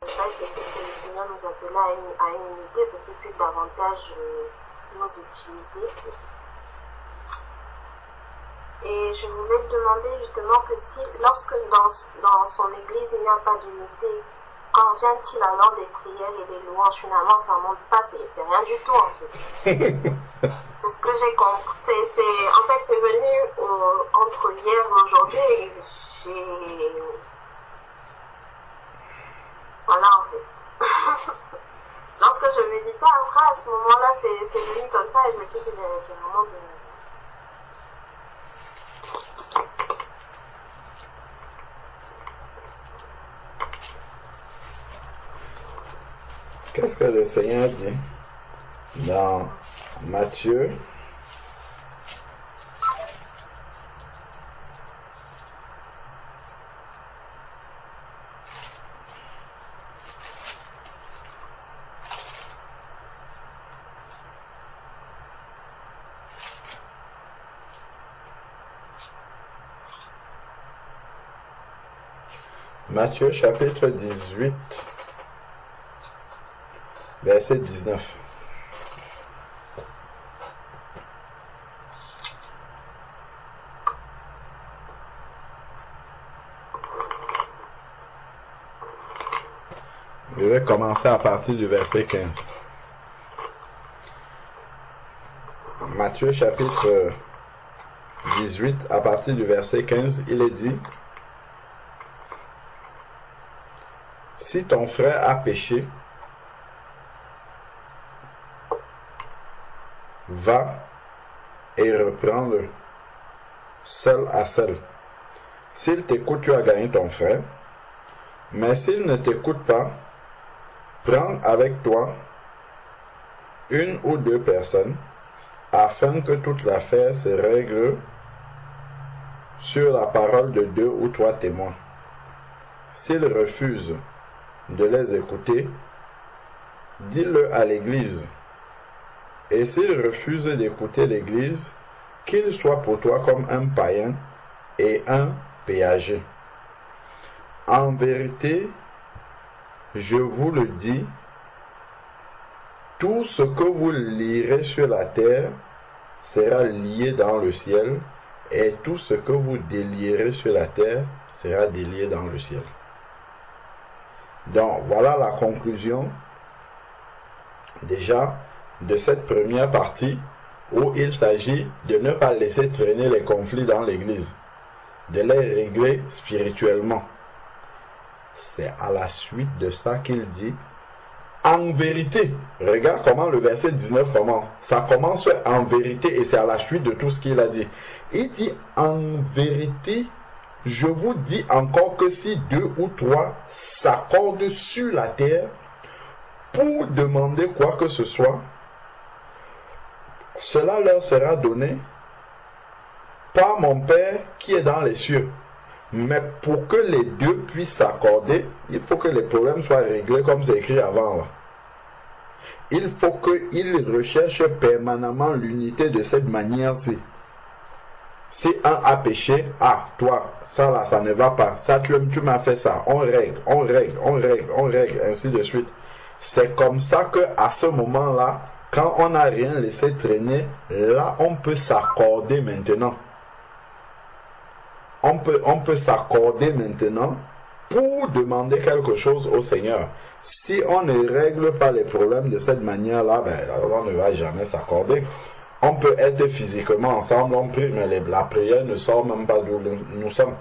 c'est que le Seigneur nous appelle à une unité pour qu'il puisse davantage nous utiliser. Et je voulais te demander justement que si, lorsque dans son église il n'y a pas d'unité, quand vient-il alors des prières et des louanges, finalement ça ne monte pas, c'est rien du tout en fait. C'est ce que j'ai compris. En fait, c'est venu entre hier et aujourd'hui et voilà en fait. Lorsque je méditais après, à ce moment-là, c'est venu comme ça et je me suis dit, c'est vraiment de... Qu'est-ce que le Seigneur dit dans Matthieu ? Matthieu chapitre 18, verset 19. Je vais commencer à partir du verset 15. Matthieu chapitre 18, à partir du verset 15, il est dit: si ton frère a péché, va et reprends-le seul à seul. S'il t'écoute, tu as gagné ton frère. Mais s'il ne t'écoute pas, prends avec toi une ou deux personnes, afin que toute l'affaire se règle sur la parole de 2 ou 3 témoins. S'il refuse de les écouter, dis-le à l'Église. Et s'il refuse d'écouter l'Église, qu'il soit pour toi comme un païen et un péager. En vérité, je vous le dis, tout ce que vous lierez sur la terre sera lié dans le ciel, et tout ce que vous délierez sur la terre sera délié dans le ciel. Donc, voilà la conclusion déjà de cette première partie où il s'agit de ne pas laisser traîner les conflits dans l'Église, de les régler spirituellement. C'est à la suite de ça qu'il dit en vérité. Regarde comment le verset 19 commence. Ça commence en vérité et c'est à la suite de tout ce qu'il a dit. Il dit en vérité, je vous dis encore que si 2 ou 3 s'accordent sur la terre pour demander quoi que ce soit, cela leur sera donné par mon Père qui est dans les cieux. Mais pour que les deux puissent s'accorder, il faut que les problèmes soient réglés comme c'est écrit avant là. Il faut qu'ils recherchent permanemment l'unité de cette manière-ci. Si un a péché, toi, ça là, ça ne va pas. Ça, tu m'as fait ça. On règle, ainsi de suite. C'est comme ça que à ce moment-là, quand on n'a rien laissé traîner, là, on peut s'accorder maintenant. On peut s'accorder maintenant pour demander quelque chose au Seigneur. Si on ne règle pas les problèmes de cette manière-là, on ne va jamais s'accorder. On peut être physiquement ensemble, on prie, mais la prière ne sort même pas d'où nous sommes.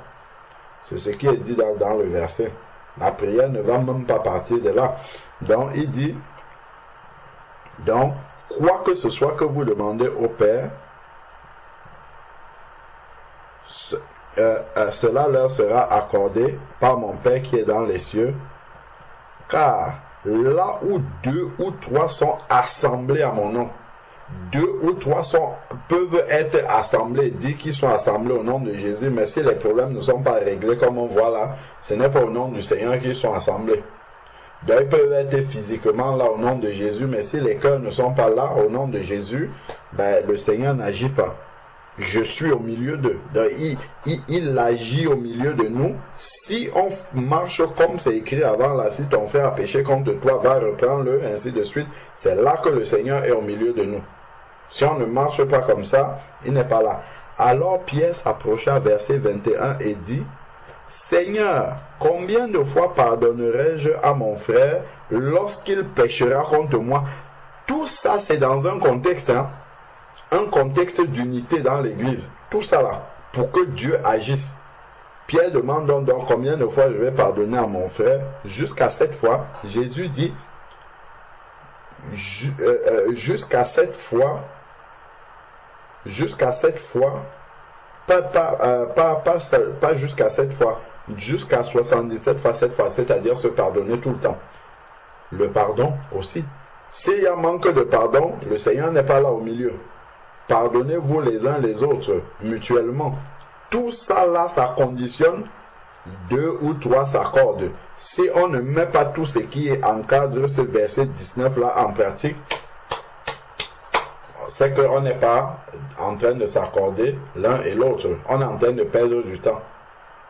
C'est ce qui est dit dans le verset. La prière ne va même pas partir de là. Donc, il dit, donc, quoi que ce soit que vous demandez au Père, cela leur sera accordé par mon Père qui est dans les cieux, car là où 2 ou 3 sont assemblés à mon nom, 2 ou 3 peuvent être assemblés, dit qu'ils sont assemblés au nom de Jésus, mais si les problèmes ne sont pas réglés comme on voit là, ce n'est pas au nom du Seigneur qu'ils sont assemblés. Donc ils peuvent être physiquement là au nom de Jésus, mais si les cœurs ne sont pas là au nom de Jésus, le Seigneur n'agit pas. je suis au milieu d'eux. Il agit au milieu de nous. Si on marche comme c'est écrit avant, là, si ton frère a péché contre toi, va reprendre-le, ainsi de suite. C'est là que le Seigneur est au milieu de nous. Si on ne marche pas comme ça, il n'est pas là. Alors Pierre s'approcha, verset 21, et dit, Seigneur, combien de fois pardonnerai-je à mon frère lorsqu'il péchera contre moi? Tout ça, c'est dans un contexte, un contexte d'unité dans l'église. Tout ça là, pour que Dieu agisse. Pierre demande donc combien de fois je vais pardonner à mon frère. Jusqu'à 7 fois. Jésus dit, jusqu'à 7 fois, pas jusqu'à 7 fois, jusqu'à 77 fois 7 fois, c'est-à-dire se pardonner tout le temps. Le pardon aussi. S'il y a manque de pardon, le Seigneur n'est pas là au milieu. Pardonnez-vous les uns les autres, mutuellement. Tout ça là, ça conditionne 2 ou 3 s'accordent. Si on ne met pas tout ce qui encadre ce verset 19 là en pratique, c'est qu'on n'est pas en train de s'accorder l'un et l'autre. On est en train de perdre du temps.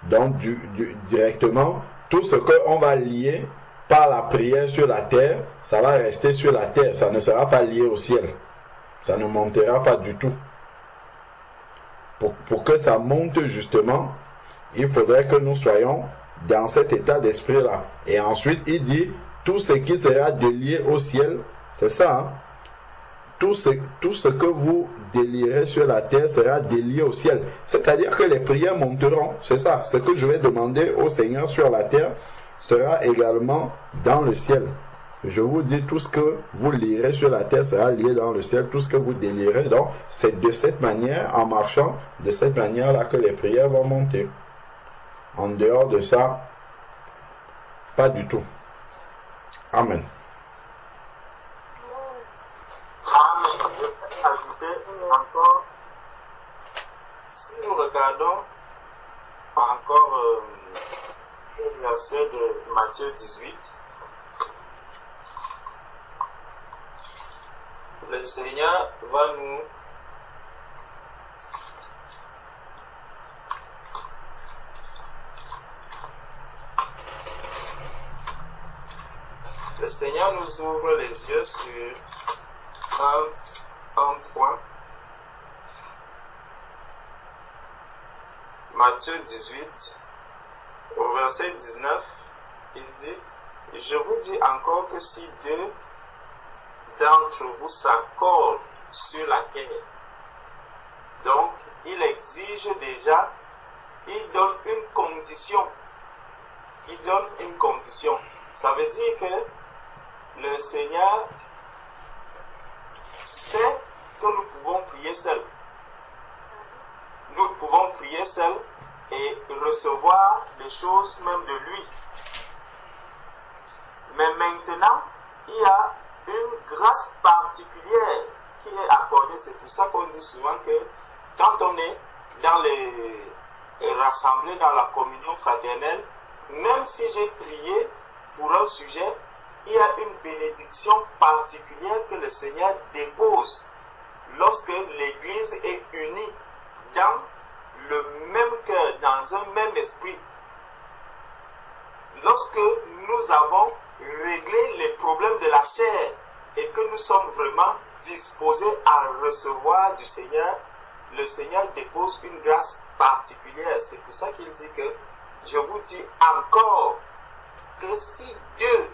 Donc, directement, tout ce qu'on va lier par la prière sur la terre, ça va rester sur la terre. Ça ne sera pas lié au ciel. Ça ne montera pas du tout. Pour que ça monte justement, il faudrait que nous soyons dans cet état d'esprit-là. Et ensuite, il dit, tout ce qui sera délié au ciel, c'est ça, tout ce que vous délierez sur la terre sera délié au ciel. C'est-à-dire que les prières monteront, c'est ça. Ce que je vais demander au Seigneur sur la terre sera également dans le ciel. Je vous dis, tout ce que vous lirez sur la terre sera lié dans le ciel. Tout ce que vous délirez, donc, c'est de cette manière, en marchant de cette manière-là que les prières vont monter. En dehors de ça, pas du tout. Amen. Amen. Je peux ajouter encore, si nous regardons encore le verset de Matthieu 18, le Seigneur va nous ouvre les yeux sur un point. Matthieu 18, au verset 19, il dit, je vous dis encore que si deux d'entre vous s'accordent sur la terre, donc il exige déjà, il donne une condition. Il donne une condition. Ça veut dire que le Seigneur sait que nous pouvons prier seuls. Nous pouvons prier seuls et recevoir les choses même de lui. Mais maintenant, il y a une grâce particulière qui est accordée. C'est pour ça qu'on dit souvent que quand on est dans les rassemblés dans la communion fraternelle, même si j'ai prié pour un sujet, il y a une bénédiction particulière que le Seigneur dépose lorsque l'Église est unie dans le même cœur, dans un même esprit. Lorsque nous avons réglé les problèmes de la chair et que nous sommes vraiment disposés à recevoir du Seigneur, le Seigneur dépose une grâce particulière. C'est pour ça qu'il dit que je vous dis encore que si deux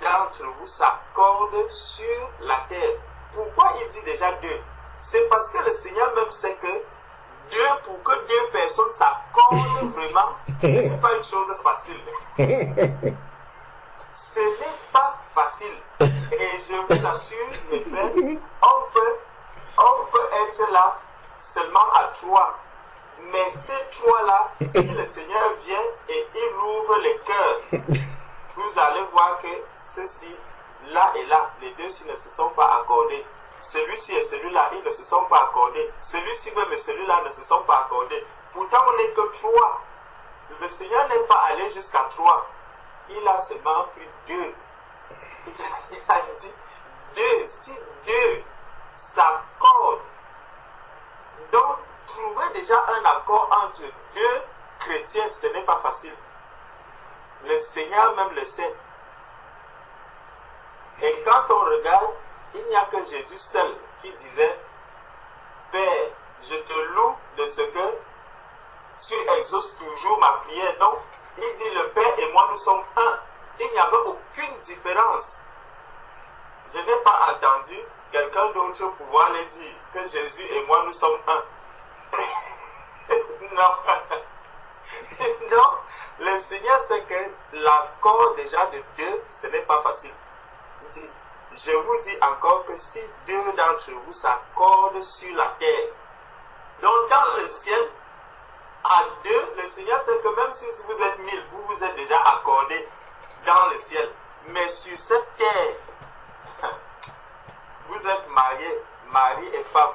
d'entre vous s'accordent sur la terre. Pourquoi il dit déjà deux? C'est parce que le Seigneur même sait que pour que deux personnes s'accordent vraiment, ce n'est pas une chose facile. Ce n'est pas facile. Et je vous assure, mes frères, on peut être là seulement à 3. Mais ces 3-là, si le Seigneur vient et il ouvre les cœurs, vous allez voir que ceux-ci, là et là, les deux-ci ne se sont pas accordés. Celui-ci et celui-là, ils ne se sont pas accordés. Celui-ci même et celui-là ne se sont pas accordés. Pourtant, on n'est que 3. Le Seigneur n'est pas allé jusqu'à 3. Il a seulement pris 2. Il a dit 2. Si 2 s'accordent, Donc, trouver déjà un accord entre deux chrétiens, ce n'est pas facile. Le Seigneur même le sait. Et quand on regarde, il n'y a que Jésus seul qui disait, Père, je te loue de ce que tu exauces toujours ma prière. Donc, il dit, le Père et moi, nous sommes un. Il n'y avait aucune différence. Je n'ai pas entendu quelqu'un d'autre pouvoir le dire que Jésus et moi, nous sommes un. Non. Non. Le Seigneur sait que l'accord déjà de deux, ce n'est pas facile. Il dit, je vous dis encore que si deux d'entre vous s'accordent sur la terre, donc dans le ciel, à deux, le Seigneur sait que même si vous êtes 1000, vous vous êtes déjà accordés dans le ciel. Mais sur cette terre, vous êtes mariés, mari et femme,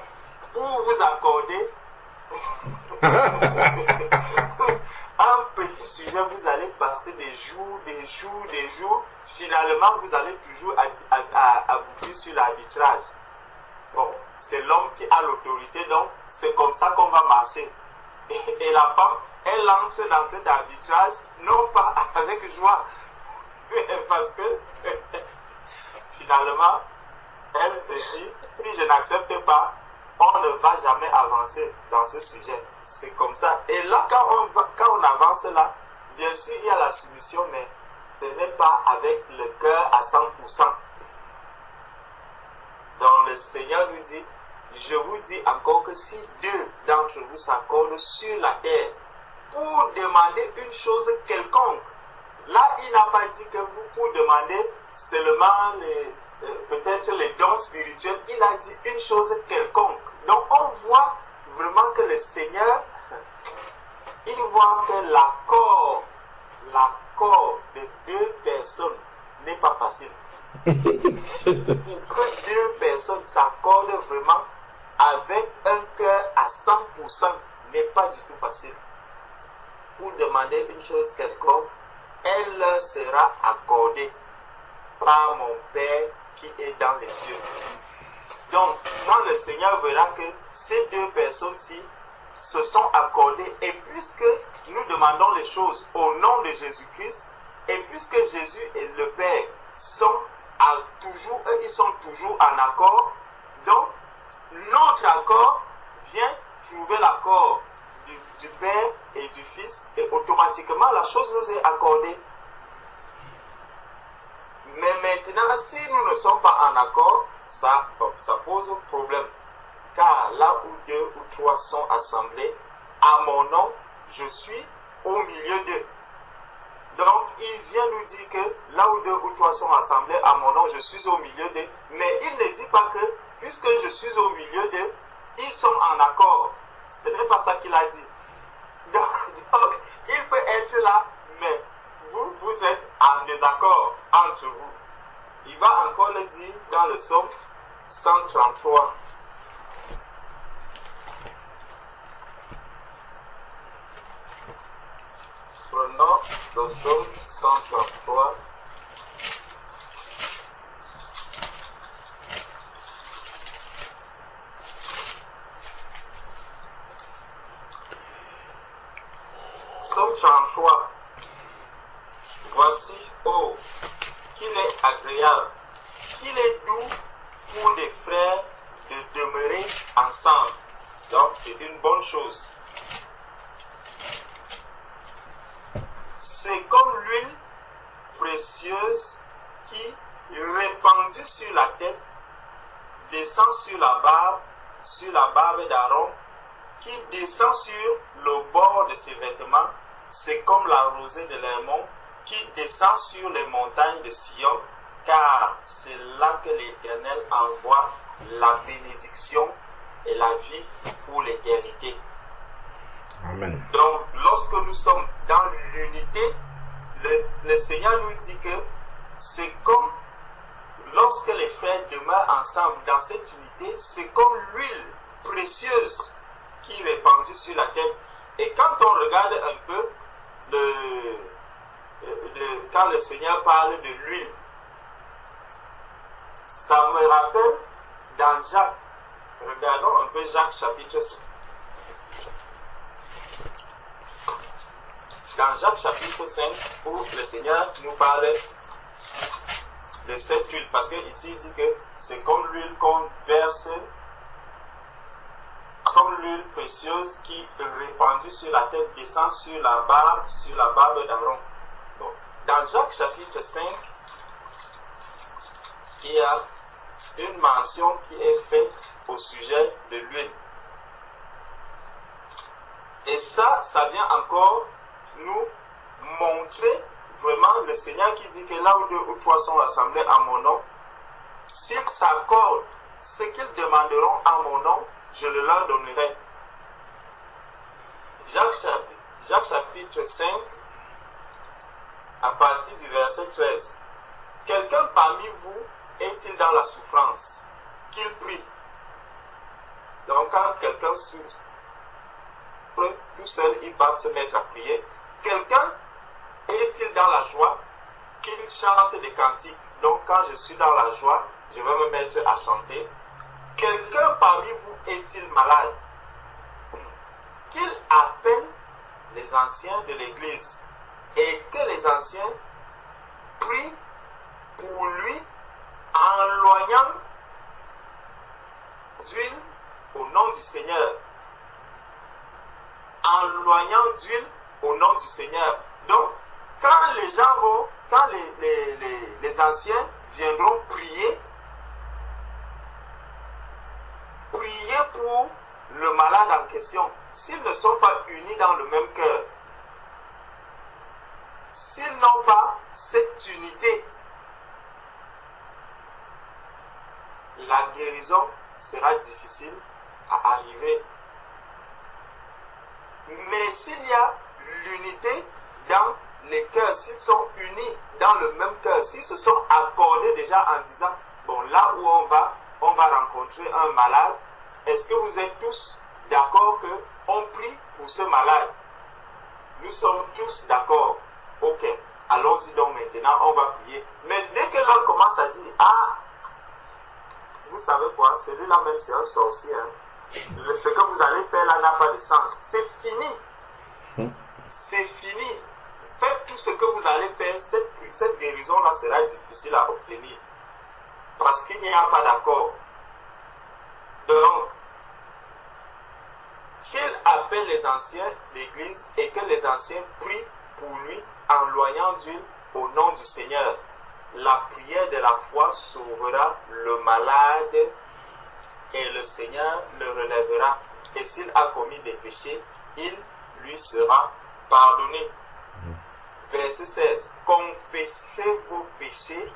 pour vous accorder un petit sujet, vous allez passer des jours, finalement vous allez toujours aboutir sur l'arbitrage. Bon, c'est l'homme qui a l'autorité, donc c'est comme ça qu'on va marcher. Et la femme, elle entre dans cet arbitrage, non pas avec joie, parce que finalement, elle se dit, si je n'accepte pas, on ne va jamais avancer dans ce sujet. C'est comme ça. Et là, quand on avance là, bien sûr, il y a la soumission, mais ce n'est pas avec le cœur à 100%. Donc le Seigneur lui dit, je vous dis encore que si deux d'entre vous s'accordent sur la terre pour demander une chose quelconque, là, il n'a pas dit que vous, pour demander seulement peut-être les dons spirituels, il a dit une chose quelconque. Donc, on voit vraiment que le Seigneur, il voit que l'accord de deux personnes n'est pas facile. Pour que deux personnes s'accordent vraiment avec un cœur à 100% n'est pas du tout facile. Pour demander une chose quelconque, elle leur sera accordée par mon Père qui est dans les cieux. Donc, quand le Seigneur verra que ces deux personnes-ci se sont accordées, et puisque nous demandons les choses au nom de Jésus-Christ, et puisque Jésus et le Père sont ils sont toujours en accord, donc notre accord vient trouver l'accord du Père et du Fils, et automatiquement la chose nous est accordée. Mais maintenant, si nous ne sommes pas en accord, ça pose problème. Car là où deux ou trois sont assemblés, à mon nom, je suis au milieu d'eux. Donc, il vient nous dire que là où deux ou trois sont assemblés, à mon nom, je suis au milieu d'eux. Mais il ne dit pas que, puisque je suis au milieu d'eux, ils sont en accord. Ce n'est pas ça qu'il a dit. Donc, il peut être là, mais vous êtes en désaccord entre vous. Il va encore le dire dans le psaume 133. Prenons le psaume 133. Psaume 33. Voici, oh, qu'il est agréable, qu'il est doux pour les frères de demeurer ensemble. Donc, c'est une bonne chose. C'est comme l'huile précieuse qui, répandue sur la tête, descend sur la barbe d'Aaron, qui descend sur le bord de ses vêtements. C'est comme la rosée de l'Hermon qui descend sur les montagnes de Sion, car c'est là que l'Éternel envoie la bénédiction et la vie pour l'éternité. Amen. Donc, lorsque nous sommes dans l'unité, le Seigneur nous dit que c'est comme lorsque les frères demeurent ensemble dans cette unité, c'est comme l'huile précieuse qui est répandue sur la tête. Et quand on regarde un peu quand le Seigneur parle de l'huile, ça me rappelle dans Jacques. Regardons un peu Jacques chapitre dans Jacques chapitre 5, où le Seigneur nous parle de cette huile, parce que ici il dit que c'est comme l'huile qu'on verse, comme l'huile précieuse qui répandue sur la tête descend sur la barbe d'Aaron. Dans Jacques chapitre 5, il y a une mention qui est faite au sujet de l'huile. Et ça vient encore nous montrer vraiment le Seigneur qui dit que là où 2 ou 3 sont assemblés à mon nom, s'ils s'accordent ce qu'ils demanderont à mon nom, je le leur donnerai. Jacques chapitre 5, à partir du verset 13. Quelqu'un parmi vous est-il dans la souffrance? Qu'il prie. Donc quand quelqu'un souffre, tout seul, il va se mettre à prier. Quelqu'un est-il dans la joie? Qu'il chante des cantiques. Donc quand je suis dans la joie, je vais me mettre à chanter. Quelqu'un parmi vous est-il malade? Qu'il appelle les anciens de l'église et que les anciens prient pour lui en loignant d'huile au nom du Seigneur. En loignant d'huile au nom du Seigneur. Donc, quand les gens vont, quand les anciens viendront prier pour le malade en question, s'ils ne sont pas unis dans le même cœur, s'ils n'ont pas cette unité, la guérison sera difficile à arriver. Mais s'il y a l'unité dans les cœurs, s'ils sont unis dans le même cœur, s'ils se sont accordés déjà en disant, bon, là où on va rencontrer un malade, est-ce que vous êtes tous d'accord qu'on prie pour ce malade? Nous sommes tous d'accord. Ok, allons-y donc maintenant, on va prier. Mais dès que l'on commence à dire, ah, vous savez quoi, celui-là même c'est un sorcier, hein. Ce que vous allez faire là n'a pas de sens. C'est fini. C'est fini. Faites tout ce que vous allez faire. Cette guérison-là sera difficile à obtenir. Parce qu'il n'y a pas d'accord. Donc, qu'il appelle les anciens d'église et que les anciens prient pour lui en loignant d'huile au nom du Seigneur. La prière de la foi sauvera le malade et le Seigneur le relèvera. Et s'il a commis des péchés, il lui sera pardonné. Verset 16. Confessez vos péchés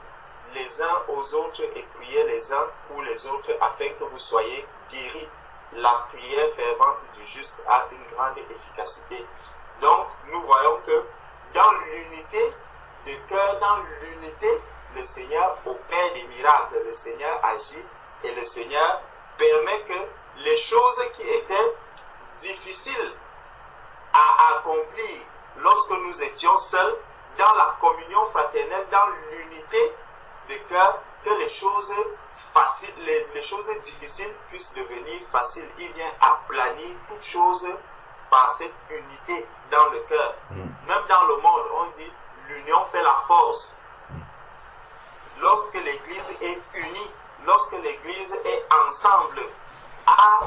les uns aux autres et priez les uns pour les autres afin que vous soyez guéris. La prière fervente du juste a une grande efficacité. Donc, nous voyons que dans l'unité de cœur, dans l'unité, le Seigneur opère des miracles, le Seigneur agit et le Seigneur permet que les choses qui étaient difficiles à accomplir lorsque nous étions seuls, dans la communion fraternelle, dans l'unité de cœur, que les choses faciles, les choses difficiles puissent devenir faciles. Il vient aplanir toutes choses par cette unité dans le cœur. Même dans le monde, on dit l'union fait la force. Lorsque l'Église est unie, lorsque l'Église est ensemble, a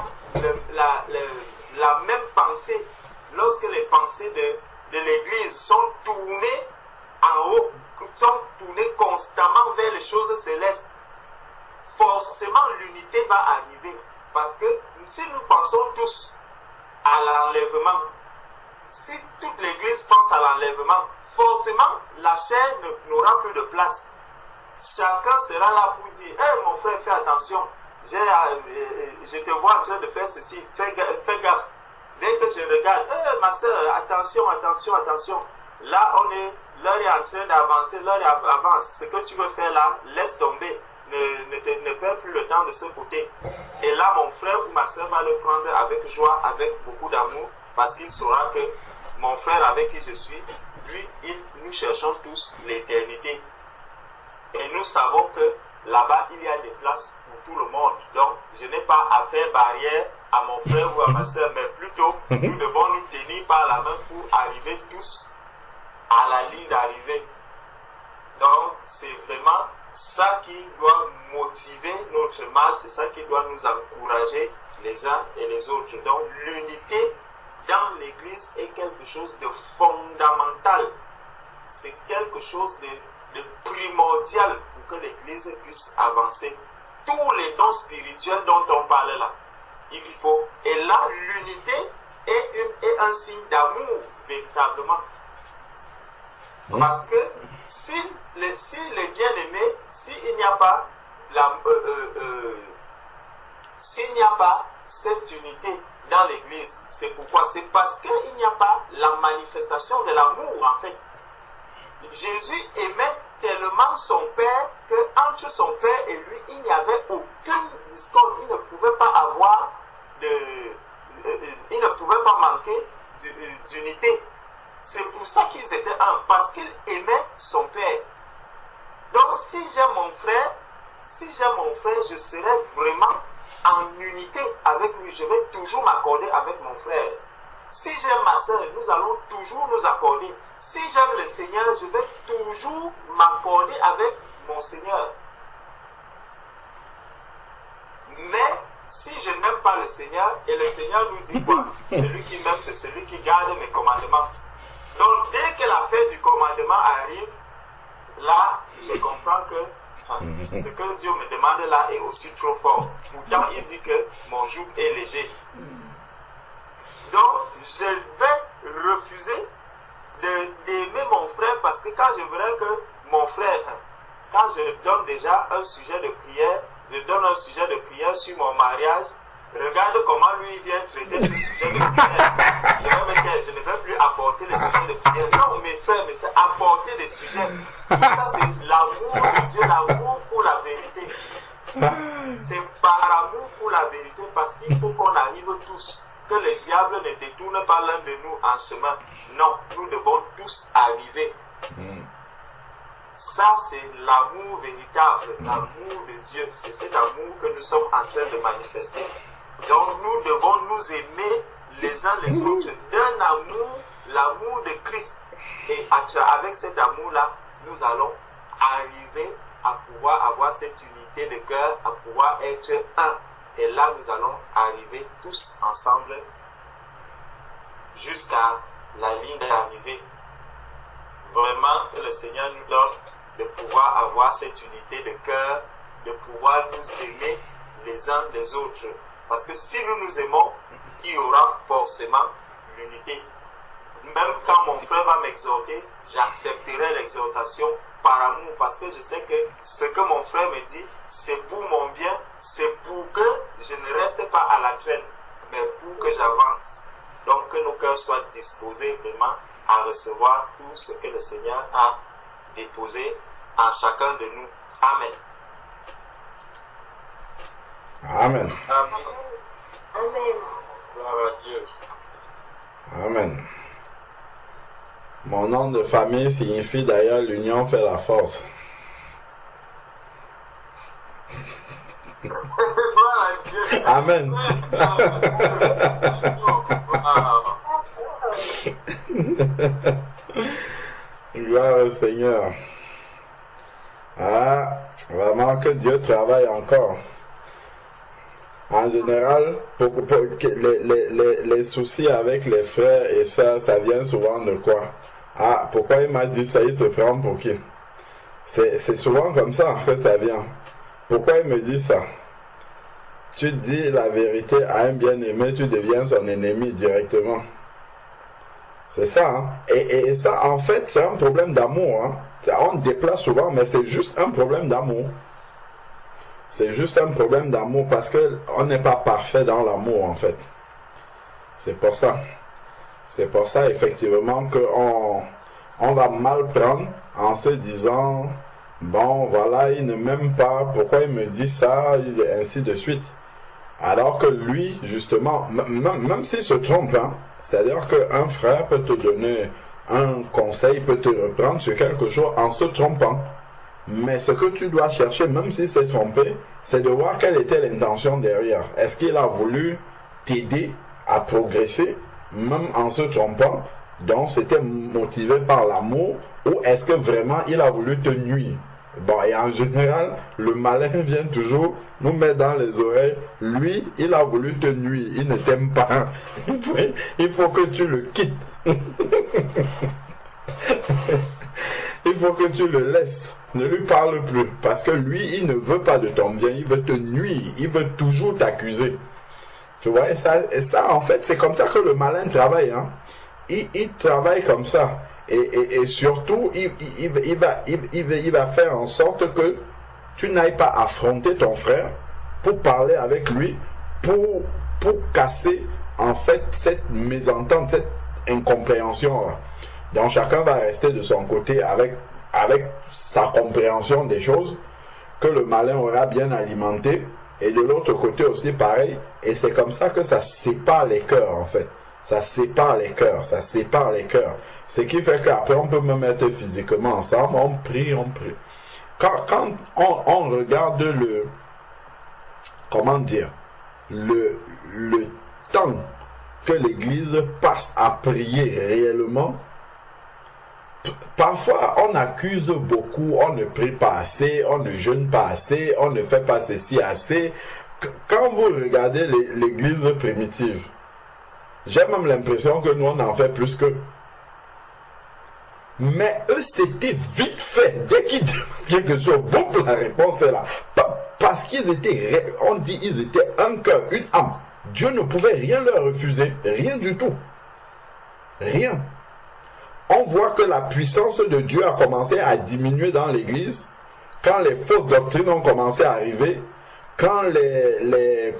la même pensée, lorsque les pensées de l'Église sont tournées en haut, sont tournées constamment vers les choses célestes, forcément l'unité va arriver. Parce que si nous pensons tous à l'enlèvement, si toute l'Église pense à l'enlèvement, forcément la chair n'aura plus de place. Chacun sera là pour dire, hey, mon frère, fais attention, je te vois en train de faire ceci, fais gaffe. Dès que je regarde, hey, ma soeur, attention, attention, attention. Là, l'heure est en train d'avancer, l'heure avance. Ce que tu veux faire là, laisse tomber. Ne perds plus le temps de ce côté. Et là, mon frère ou ma soeur va le prendre avec joie, avec beaucoup d'amour, parce qu'il saura que mon frère avec qui je suis, lui, nous cherchons tous l'éternité. Et nous savons que là-bas, il y a des places pour tout le monde. Donc, je n'ai pas à faire barrière à mon frère ou à ma soeur, mais plutôt, nous devons nous tenir par la main pour arriver tous à la ligne d'arrivée. Donc, c'est vraiment ça qui doit motiver notre marche, c'est ça qui doit nous encourager les uns et les autres. Donc, l'unité dans l'Église est quelque chose de fondamental. C'est quelque chose de primordial pour que l'Église puisse avancer. Tous les dons spirituels dont on parle là, il faut. Et là, l'unité est un signe d'amour, véritablement. Parce que si les bien-aimés, s'il n'y a pas s'il n'y a pas cette unité dans l'Église, c'est pourquoi? C'est parce qu'il n'y a pas la manifestation de l'amour, en fait. Jésus aimait tellement son Père qu'entre son Père et lui, il n'y avait aucune discorde. Il ne pouvait pas avoir il ne pouvait pas manquer d'unité. C'est pour ça qu'ils étaient un, parce qu'il aimait son Père. Donc si j'aime mon frère, je serai vraiment en unité avec lui. Je vais toujours m'accorder avec mon frère. Si j'aime ma soeur, nous allons toujours nous accorder. Si j'aime le Seigneur, je vais toujours m'accorder avec mon Seigneur. Mais si je n'aime pas le Seigneur, et le Seigneur nous dit quoi? Celui qui m'aime, c'est celui qui garde mes commandements. Donc dès que l'affaire du commandement arrive, là, je comprends que ce que Dieu me demande là est aussi trop fort. Pourtant, il dit que mon joug est léger. Donc, je vais refuser d'aimer mon frère parce que quand je verrai que mon frère, quand je donne déjà un sujet de prière, je donne un sujet de prière sur mon mariage, regarde comment lui vient traiter ce sujet de prière. Je vais me dire, je ne vais plus apporter les sujets de prière. Non, mes frères, mais c'est apporter des sujets. Tout ça, c'est l'amour de Dieu, l'amour pour la vérité. C'est par amour pour la vérité parce qu'il faut qu'on arrive tous. Que le diable ne détourne pas l'un de nous en chemin. Non, nous devons tous arriver. Ça, c'est l'amour véritable, l'amour de Dieu. C'est cet amour que nous sommes en train de manifester. Donc, nous devons nous aimer les uns les autres d'un amour, l'amour de Christ. Et avec cet amour-là, nous allons arriver à pouvoir avoir cette unité de cœur, à pouvoir être un. Et là, nous allons arriver tous ensemble jusqu'à la ligne d'arrivée. Vraiment que le Seigneur nous donne de pouvoir avoir cette unité de cœur, de pouvoir nous aimer les uns les autres. Parce que si nous nous aimons, il y aura forcément l'unité. Même quand mon frère va m'exhorter, j'accepterai l'exhortation par amour, parce que je sais que ce que mon frère me dit, c'est pour mon bien, c'est pour que je ne reste pas à la traîne, mais pour que j'avance. Donc que nos cœurs soient disposés vraiment à recevoir tout ce que le Seigneur a déposé en chacun de nous. Amen. Amen. Amen. Gloire à Dieu. Amen. Mon nom de famille signifie d'ailleurs l'union fait la force. Gloire à Dieu. Amen. Gloire au Seigneur. Ah, vraiment que Dieu travaille encore. En général, les soucis avec les frères et sœurs, ça vient souvent de quoi? Ah, pourquoi il m'a dit ça, il se prend pour qui? C'est souvent comme ça en fait ça vient. Pourquoi il me dit ça? Tu dis la vérité à un bien-aimé, tu deviens son ennemi directement. C'est ça, hein? Et ça, en fait, c'est un problème d'amour, hein? On déplace souvent, mais c'est juste un problème d'amour. C'est juste un problème d'amour parce qu'on n'est pas parfait dans l'amour, en fait. C'est pour ça. C'est pour ça, effectivement, qu'on va mal prendre en se disant, bon, voilà, il ne m'aime pas, pourquoi il me dit ça, et ainsi de suite. Alors que lui, justement, même s'il se trompe, hein, c'est-à-dire qu'un frère peut te donner un conseil, peut te reprendre sur quelque chose en se trompant. Mais ce que tu dois chercher, même s'il s'est trompé, c'est de voir quelle était l'intention derrière. Est-ce qu'il a voulu t'aider à progresser, même en se trompant, Donc c'était motivé par l'amour ou est-ce que vraiment il a voulu te nuire? Bon, et en général, le malin vient toujours nous mettre dans les oreilles, lui, il a voulu te nuire, il ne t'aime pas. Il faut que tu le quittes. Il faut que tu le laisses. Ne lui parle plus. Parce que lui, il ne veut pas de ton bien, il veut te nuire, il veut toujours t'accuser. Tu vois, et ça, en fait, c'est comme ça que le malin travaille. Hein. Il travaille comme ça. Et surtout, il va faire en sorte que tu n'ailles pas affronter ton frère pour parler avec lui, pour casser en fait cette mésentente, cette incompréhension. Donc chacun va rester de son côté avec sa compréhension des choses que le malin aura bien alimenté, et de l'autre côté aussi pareil. Et c'est comme ça que ça sépare les cœurs en fait. Ça sépare les cœurs, ça sépare les cœurs. Ce qui fait qu'après, on peut me mettre physiquement ensemble, on prie. Quand on regarde le temps que l'Église passe à prier réellement, parfois on accuse beaucoup, on ne prie pas assez, on ne jeûne pas assez, on ne fait pas ceci assez. Quand vous regardez l'Église primitive, j'ai même l'impression que nous, on en fait plus qu'eux. Mais eux, c'était vite fait. Dès qu'ils demandent quelque chose, boum, la réponse est là. Parce qu'ils étaient, on dit, ils étaient un cœur, une âme. Dieu ne pouvait rien leur refuser. Rien du tout. Rien. On voit que la puissance de Dieu a commencé à diminuer dans l'Église quand les fausses doctrines ont commencé à arriver. Quand les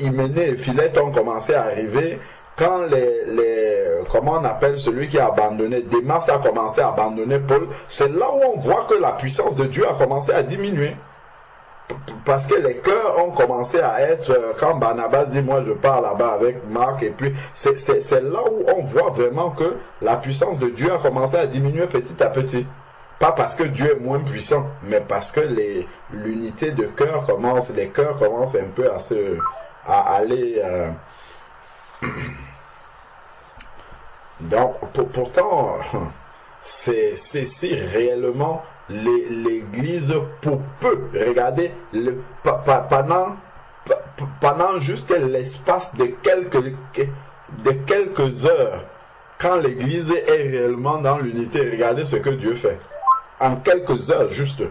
Hyménée et Philette ont commencé à arriver, quand comment on appelle celui qui a abandonné, Démas a commencé à abandonner Paul, c'est là où on voit que la puissance de Dieu a commencé à diminuer. Parce que les cœurs ont commencé à être, quand Barnabas dit moi je pars là-bas avec Marc, et puis c'est là où on voit vraiment que la puissance de Dieu a commencé à diminuer petit à petit. Pas parce que Dieu est moins puissant, mais parce que l'unité de cœur commence, les cœurs commencent un peu à aller. Donc, pourtant, c'est si réellement l'Église pour peu, regardez, pendant juste l'espace de quelques heures, quand l'Église est réellement dans l'unité, regardez ce que Dieu fait. En quelques heures juste.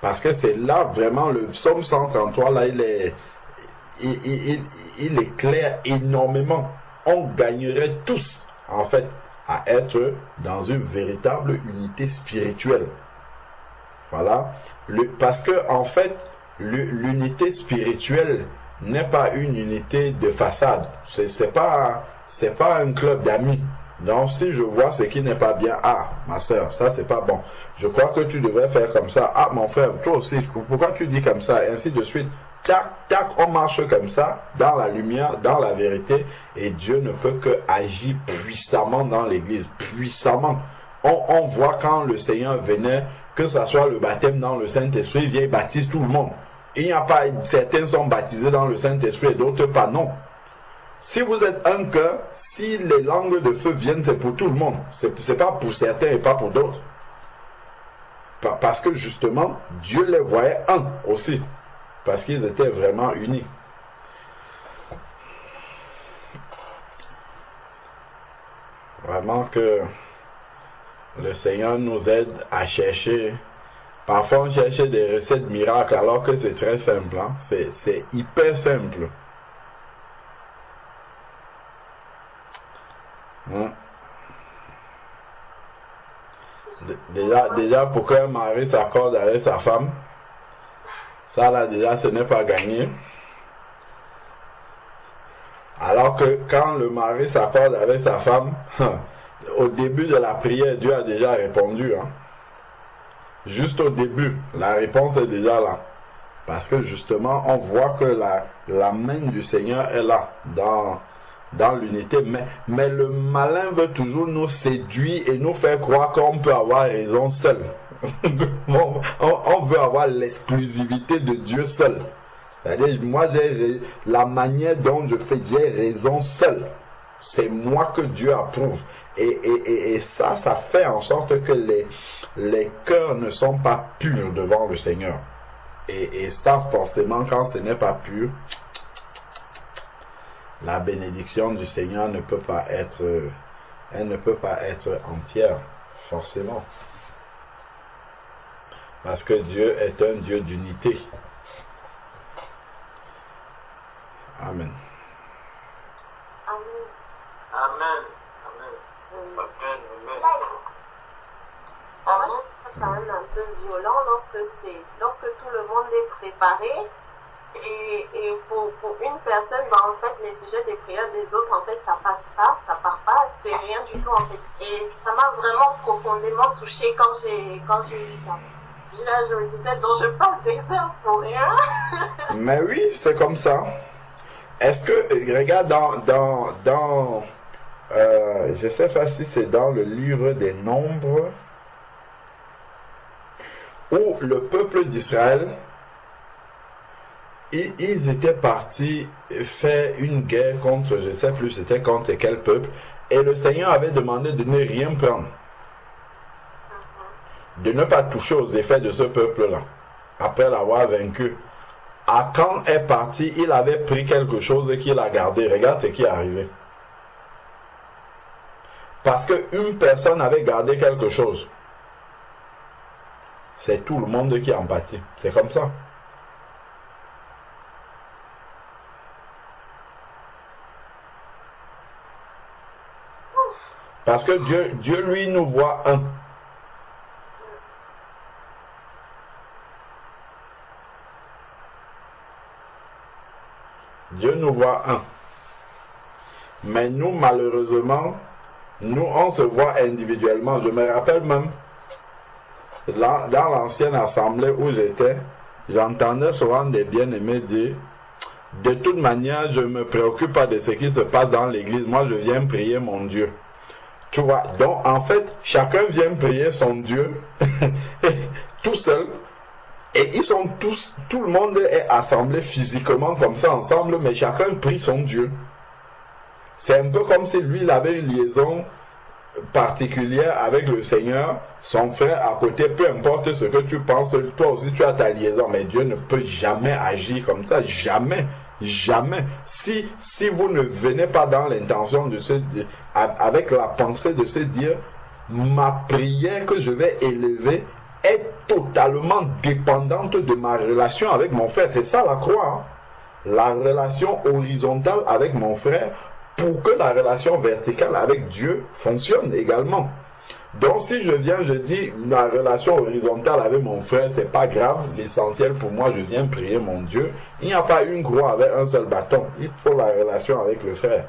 Parce que c'est là vraiment le psaume 133, là il éclaire énormément. On gagnerait tous en fait à être dans une véritable unité spirituelle. Voilà. Parce que en fait l'unité spirituelle n'est pas une unité de façade. C'est pas un club d'amis. Donc si je vois ce qui n'est pas bien, ah ma soeur, ça c'est pas bon, je crois que tu devrais faire comme ça, ah mon frère, toi aussi, pourquoi tu dis comme ça, et ainsi de suite. Tac, tac, on marche comme ça, dans la lumière, dans la vérité, et Dieu ne peut que agir puissamment dans l'église, puissamment. On voit quand le Seigneur venait, que ce soit le baptême dans le Saint-Esprit, il vient et baptise tout le monde. Il n'y a pas, certains sont baptisés dans le Saint-Esprit et d'autres pas, non. Si vous êtes un cœur, si les langues de feu viennent, c'est pour tout le monde. C'est pas pour certains et pas pour d'autres. Parce que justement, Dieu les voyait un aussi. Parce qu'ils étaient vraiment unis. Vraiment que le Seigneur nous aide à chercher. Parfois on cherche des recettes miracles alors que c'est très simple. Hein? C'est hyper simple. Déjà pour qu'un mari s'accorde avec sa femme, ça là déjà ce n'est pas gagné. Alors que quand le mari s'accorde avec sa femme, au début de la prière, Dieu a déjà répondu. Hein. Juste au début, la réponse est déjà là. Parce que justement, on voit que la main du Seigneur est là, dans l'unité. Mais le malin veut toujours nous séduire et nous faire croire qu'on peut avoir raison seul. On veut avoir l'exclusivité de Dieu seul. C'est-à-dire, moi, la manière dont je fais, j'ai raison seul. C'est moi que Dieu approuve. Et ça fait en sorte que les cœurs ne sont pas purs devant le Seigneur. Et ça, forcément, quand ce n'est pas pur, la bénédiction du Seigneur ne peut pas être, elle ne peut pas être entière, forcément. Parce que Dieu est un Dieu d'unité. Amen. Amen. Amen. Amen. Amen. Amen. C'est quand même un peu violent lorsque tout le monde est préparé et pour une personne, en fait, les sujets des prières des autres, en fait, ça passe pas, ça part pas, c'est rien du tout, en fait. Et ça m'a vraiment profondément touchée quand j'ai vu ça. Là, je me disais, donc je passe des heures pour rien. Mais oui, c'est comme ça. Est-ce que, regarde, je sais pas si c'est dans le livre des Nombres, où le peuple d'Israël, ils étaient partis faire une guerre contre, je ne sais plus c'était contre quel peuple, et le Seigneur avait demandé de ne rien prendre, de ne pas toucher aux effets de ce peuple-là, après l'avoir vaincu. Akan est parti, il avait pris quelque chose et qu'il a gardé. Regarde ce qui est arrivé. Parce qu'une personne avait gardé quelque chose. C'est tout le monde qui en pâtit. C'est comme ça. Parce que Dieu lui, nous voit un. Dieu nous voit un. Mais nous, malheureusement, nous, on se voit individuellement. Je me rappelle même, dans l'ancienne assemblée où j'étais, j'entendais souvent des bien-aimés dire, de toute manière, je ne me préoccupe pas de ce qui se passe dans l'église. Moi, je viens prier mon Dieu. Tu vois, donc en fait, chacun vient prier son Dieu, tout seul. Et ils sont tous, tout le monde est assemblé physiquement comme ça ensemble, mais chacun prie son Dieu. C'est un peu comme si lui, il avait une liaison particulière avec le Seigneur, son frère à côté, peu importe ce que tu penses, toi aussi tu as ta liaison, mais Dieu ne peut jamais agir comme ça, jamais, jamais. Si vous ne venez pas dans l'intention avec la pensée de se dire, ma prière que je vais élever est totalement dépendante de ma relation avec mon frère. C'est ça la croix. Hein? La relation horizontale avec mon frère pour que la relation verticale avec Dieu fonctionne également. Donc si je viens, je dis la relation horizontale avec mon frère, c'est pas grave. L'essentiel pour moi, je viens prier mon Dieu. Il n'y a pas une croix avec un seul bâton. Il faut la relation avec le frère.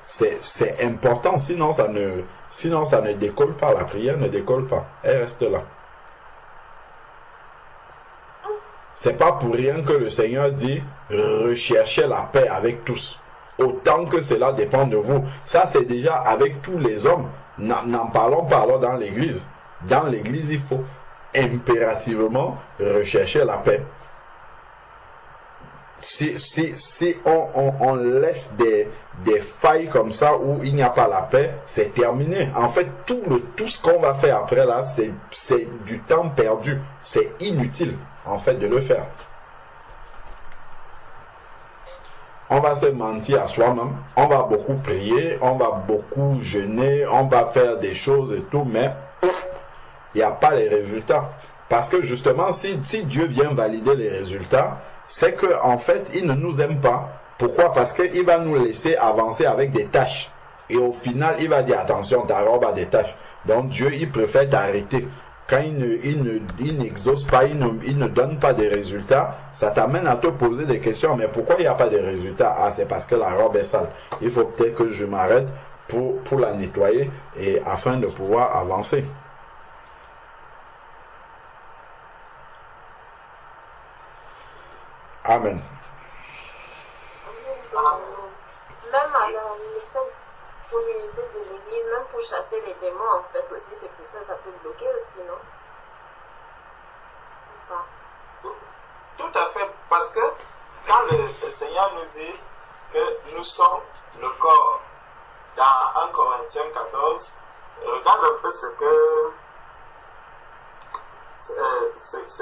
C'est important, sinon ça ne décolle pas. La prière ne décolle pas. Elle reste là. C'est pas pour rien que le Seigneur dit recherchez la paix avec tous, autant que cela dépend de vous. Ça, c'est déjà avec tous les hommes. N'en parlons pas alors dans l'église. Dans l'église, il faut impérativement rechercher la paix. Si on laisse des failles comme ça où il n'y a pas la paix, c'est terminé. En fait, tout ce qu'on va faire après là, c'est du temps perdu. C'est inutile, en fait, de le faire. On va se mentir à soi-même, on va beaucoup prier, on va beaucoup jeûner, on va faire des choses et tout, mais il n'y a pas les résultats. Parce que justement, si Dieu vient valider les résultats, c'est que en fait, il ne nous aime pas. Pourquoi? Parce qu'il va nous laisser avancer avec des tâches. Et au final, il va dire, attention, ta robe a des tâches. Donc Dieu, il préfère t'arrêter. Quand il n'exauce pas, il ne donne pas de résultats, ça t'amène à te poser des questions. Mais pourquoi il n'y a pas de résultats? Ah, c'est parce que la robe est sale. Il faut peut-être que je m'arrête pour la nettoyer et afin de pouvoir avancer. Amen. Même à l'unité de l'église, même pour chasser les démons, en fait, aussi, c'est pour ça, ça peut bloquer aussi, non? Tout à fait, parce que quand le Seigneur nous dit que nous sommes le corps, dans 1 Corinthiens 14, regarde un peu ce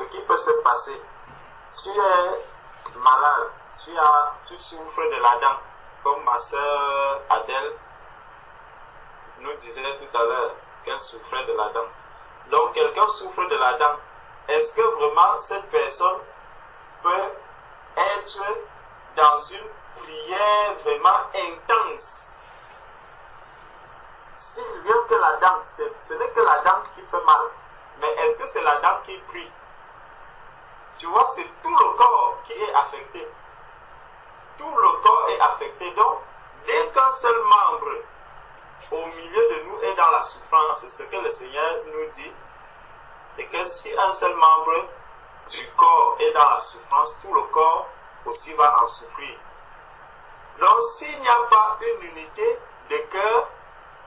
qui peut se passer. Tu es malade, tu souffres de la dent, comme ma soeur Adèle nous disait tout à l'heure qu'elle souffrait de la dent. Donc quelqu'un souffre de la dent. Est-ce que vraiment cette personne peut être dans une prière vraiment intense? S'il vient que la dent, ce n'est que la dent qui fait mal. Mais est-ce que c'est la dent qui prie? Tu vois, c'est tout le corps qui est affecté. Tout le corps est affecté. Donc, dès qu'un seul membre au milieu de nous est dans la souffrance, c'est ce que le Seigneur nous dit, et que si un seul membre du corps est dans la souffrance, tout le corps aussi va en souffrir. Donc, s'il n'y a pas une unité de cœur,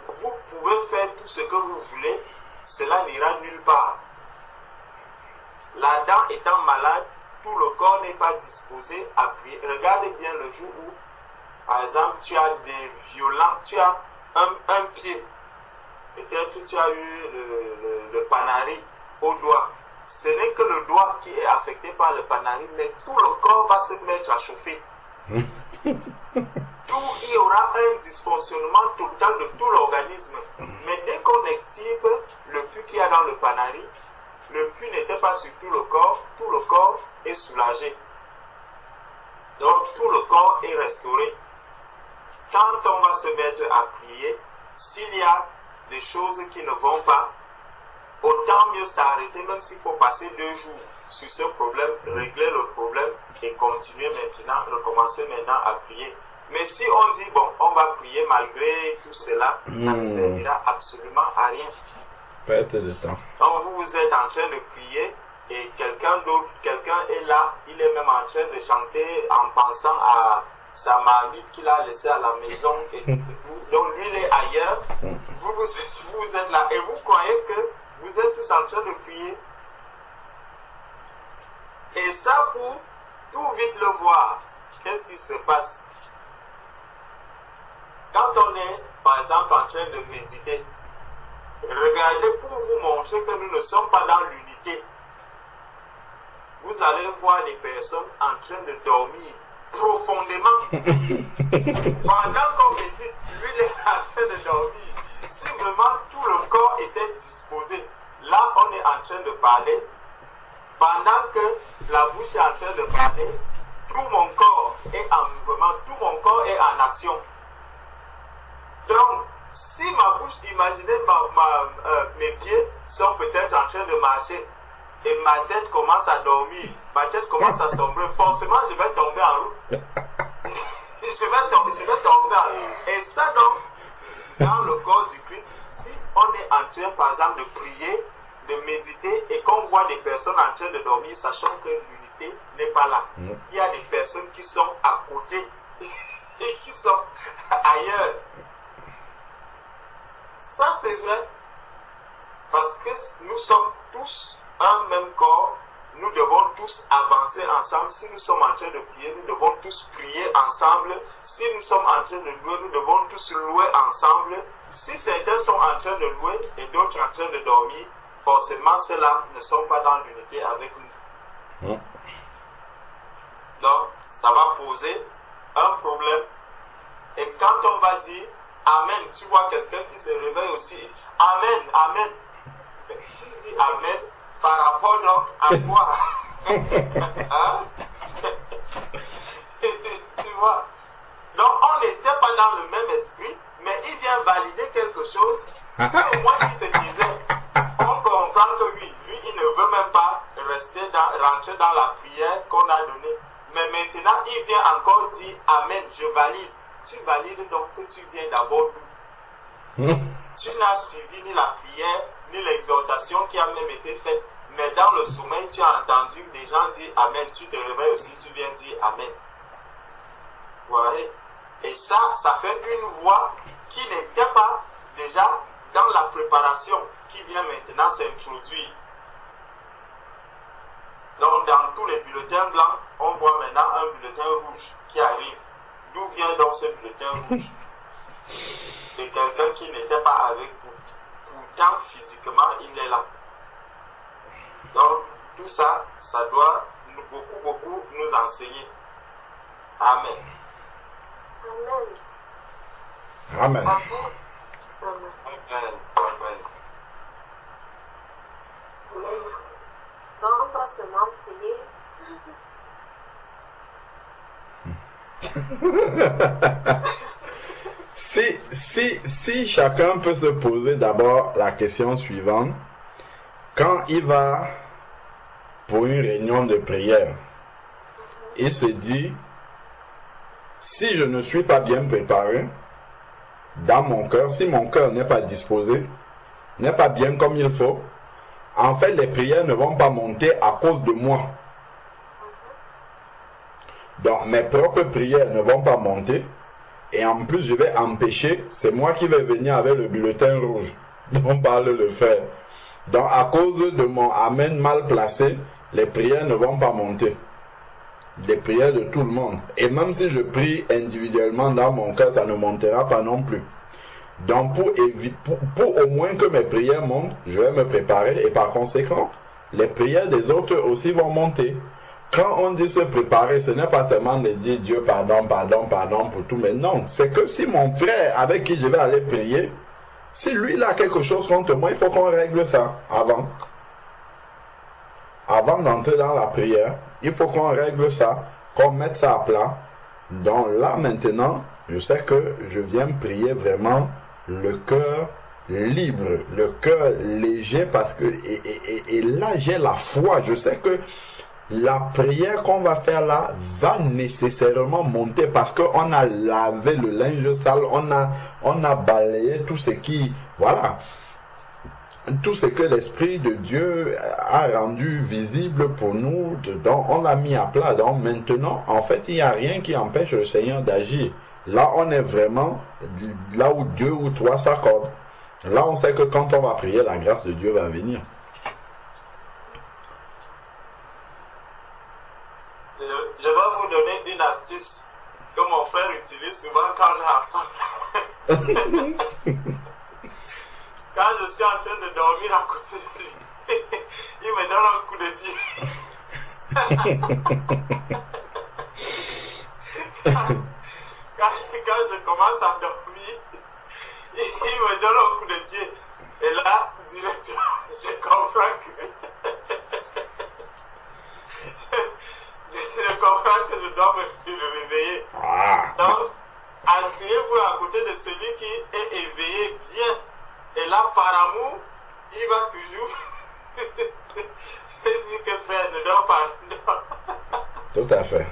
vous pouvez faire tout ce que vous voulez, cela n'ira nulle part. La dent étant malade, tout le corps n'est pas disposé à prier. Regardez bien le jour où, par exemple, tu as des violents, tu as un pied, peut-être tu as eu le panari au doigt. Ce n'est que le doigt qui est affecté par le panari, mais tout le corps va se mettre à chauffer. D'où il y aura un dysfonctionnement total de tout l'organisme. Mais dès qu'on extirpe le pus qu'il y a dans le panari, le pus n'était pas sur tout le corps est soulagé. Donc tout le corps est restauré. Quand on va se mettre à prier, s'il y a des choses qui ne vont pas, autant mieux s'arrêter, même s'il faut passer 2 jours sur ce problème, régler le problème et continuer maintenant, recommencer maintenant à prier. Mais si on dit, bon, on va prier malgré tout cela, ça ne servira absolument à rien. Perte de temps. Donc vous êtes en train de prier et quelqu'un est là, il est même en train de chanter en pensant à sa marmite qu'il a laissée à la maison et tout. Donc lui il est ailleurs, vous êtes là et vous croyez que vous êtes tous en train de prier. Et ça, pour tout vite le voir, qu'est-ce qui se passe? Quand on est, par exemple, en train de méditer, regardez pour vous montrer que nous ne sommes pas dans l'unité. Vous allez voir des personnes en train de dormir profondément. Pendant qu'on médite, lui il est en train de dormir. Si vraiment tout le corps était disposé, là on est en train de parler. Pendant que la bouche est en train de parler, tout mon corps est en mouvement, tout mon corps est en action. Donc, si ma bouche, imaginez mes pieds sont peut-être en train de marcher et ma tête commence à dormir, ma tête commence à sombrer, forcément je vais tomber en route. je vais tomber en route. Et ça donc, dans le corps du Christ, si on est en train par exemple de prier, de méditer et qu'on voit des personnes en train de dormir, sachant que l'unité n'est pas là. Il y a des personnes qui sont à côté et qui sont ailleurs. Ça c'est vrai, parce que nous sommes tous un même corps, nous devons tous avancer ensemble. Si nous sommes en train de prier, nous devons tous prier ensemble. Si nous sommes en train de louer, nous devons tous louer ensemble. Si certains sont en train de louer et d'autres en train de dormir, forcément ceux-là ne sont pas dans l'unité avec nous. Donc ça va poser un problème. Et quand on va dire Amen, tu vois quelqu'un qui se réveille aussi. Amen, Amen. Tu dis Amen par rapport donc à quoi? Hein? Tu vois? Donc on n'était pas dans le même esprit, mais il vient valider quelque chose. Si au moins il se disait, on comprend que oui, lui il ne veut même pas rentrer dans la prière qu'on a donnée. Mais maintenant il vient encore dire Amen, je valide. Tu valides donc que tu viens d'abord d'où? Tu n'as suivi ni la prière, ni l'exhortation qui a même été faite. Mais dans le sommeil, tu as entendu des gens dire Amen. Tu te réveilles aussi, tu viens dire Amen. Vous voyez? Et ça fait une voix qui n'était pas déjà dans la préparation, qui vient maintenant s'introduire. Donc, dans tous les bulletins blancs, on voit maintenant un bulletin rouge qui arrive. D'où vient donc ce bulletin rouge? De quelqu'un qui n'était pas avec vous. Pourtant, physiquement, il est là. Donc, tout ça, ça doit beaucoup nous enseigner. Amen. Amen. Amen. Donc, pas seulement prier. Si chacun peut se poser d'abord la question suivante, quand il va pour une réunion de prière, il se dit, si je ne suis pas bien préparé, dans mon cœur, si mon cœur n'est pas disposé, n'est pas bien comme il faut, en fait les prières ne vont pas monter à cause de moi. Donc mes propres prières ne vont pas monter, et en plus je vais empêcher, c'est moi qui vais venir avec le bulletin rouge dont parle le frère. Donc à cause de mon amen mal placé, les prières ne vont pas monter. Les prières de tout le monde. Et même si je prie individuellement dans mon cœur, ça ne montera pas non plus. Donc pour au moins que mes prières montent, je vais me préparer et par conséquent, les prières des autres aussi vont monter. Quand on dit se préparer, ce n'est pas seulement de dire Dieu pardon pour tout, mais non, c'est que si mon frère avec qui je vais aller prier, si lui il a quelque chose contre moi, il faut qu'on règle ça avant. Avant d'entrer dans la prière, il faut qu'on règle ça, qu'on mette ça à plat. Donc là maintenant, je sais que je viens prier vraiment le cœur libre, le cœur léger, parce que et là j'ai la foi, je sais que la prière qu'on va faire là va nécessairement monter parce qu'on a lavé le linge sale, on a balayé tout ce qui, voilà, tout ce que l'Esprit de Dieu a rendu visible pour nous, donc on l'a mis à plat. Donc maintenant, en fait, il n'y a rien qui empêche le Seigneur d'agir. Là, on est vraiment là où 2 ou 3 s'accordent. Là, on sait que quand on va prier, la grâce de Dieu va venir. Je vais vous donner une astuce que mon frère utilise souvent quand on est ensemble. Quand je suis en train de dormir à côté de lui, il me donne un coup de pied. Quand je commence à dormir, il me donne un coup de pied. Et là, directement, je comprends que... je comprends que je dois me réveiller. Donc, asseyez-vous à côté de celui qui est éveillé bien. Et là, par amour, il va toujours... je dis que frère, ne dors pas. Tout à fait.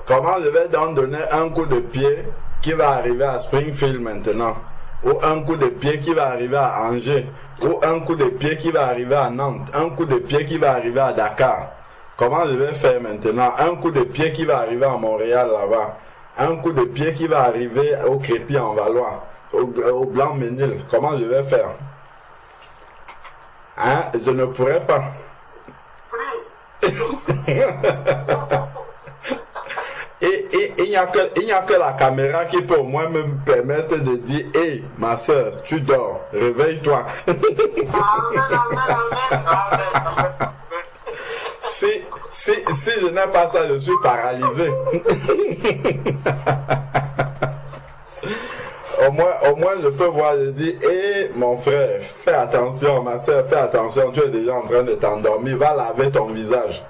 Comment je vais donc donner un coup de pied qui va arriver à Springfield maintenant, ou un coup de pied qui va arriver à Angers, ou un coup de pied qui va arriver à Nantes, un coup de pied qui va arriver à Dakar? Comment je vais faire maintenant? Un coup de pied qui va arriver à Montréal là-bas, un coup de pied qui va arriver au Crépi en Valois, au Blanc-Ménil. Comment je vais faire? Hein? Je ne pourrais pas. Et il n'y a que la caméra qui peut au moins me permettre de dire hey, ma soeur, tu dors, réveille-toi. Si je n'ai pas ça, je suis paralysé. Au moins je peux voir, je dis hey, mon frère, fais attention, ma soeur, fais attention, tu es déjà en train de t'endormir, va laver ton visage.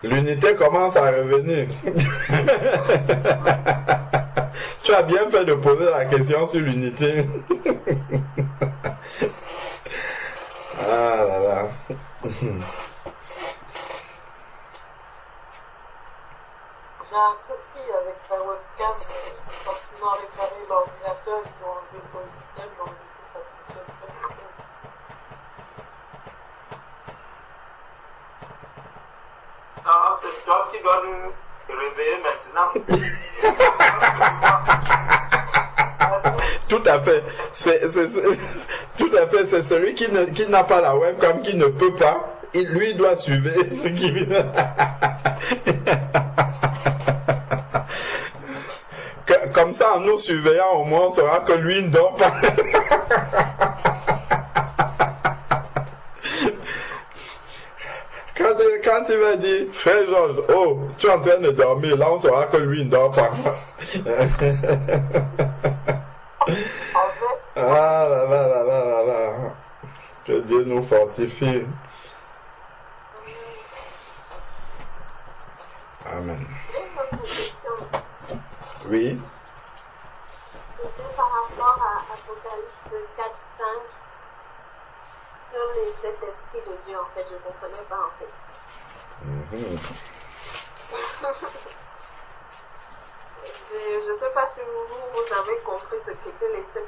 L'unité commence à revenir. Tu as bien fait de poser la question sur l'unité. Ah là là. J'ai un souci avec la webcam. Quand ils ont réparé l'ordinateur, ils ont enlevé le logiciel, donc du coup ça fonctionne pas du tout. toi qui dois nous réveiller maintenant. Tout à fait. Tout à fait. C'est celui qui n'a pas la webcam, qui ne peut pas. Lui doit suivre ce qui vient. Comme ça, en nous surveillant, au moins, on saura que lui ne dort pas. Quand il va dire, frère Georges, oh, tu es en train de dormir, là, on saura que lui ne dort pas. Ah là là là là là là. Que Dieu nous fortifie. Amen. Oui. C'était par rapport à Apocalypse 4, 5 sur les 7 esprits de Dieu, en fait. Je ne comprenais pas, en fait. Je ne sais pas si vous avez compris ce qu'étaient les 7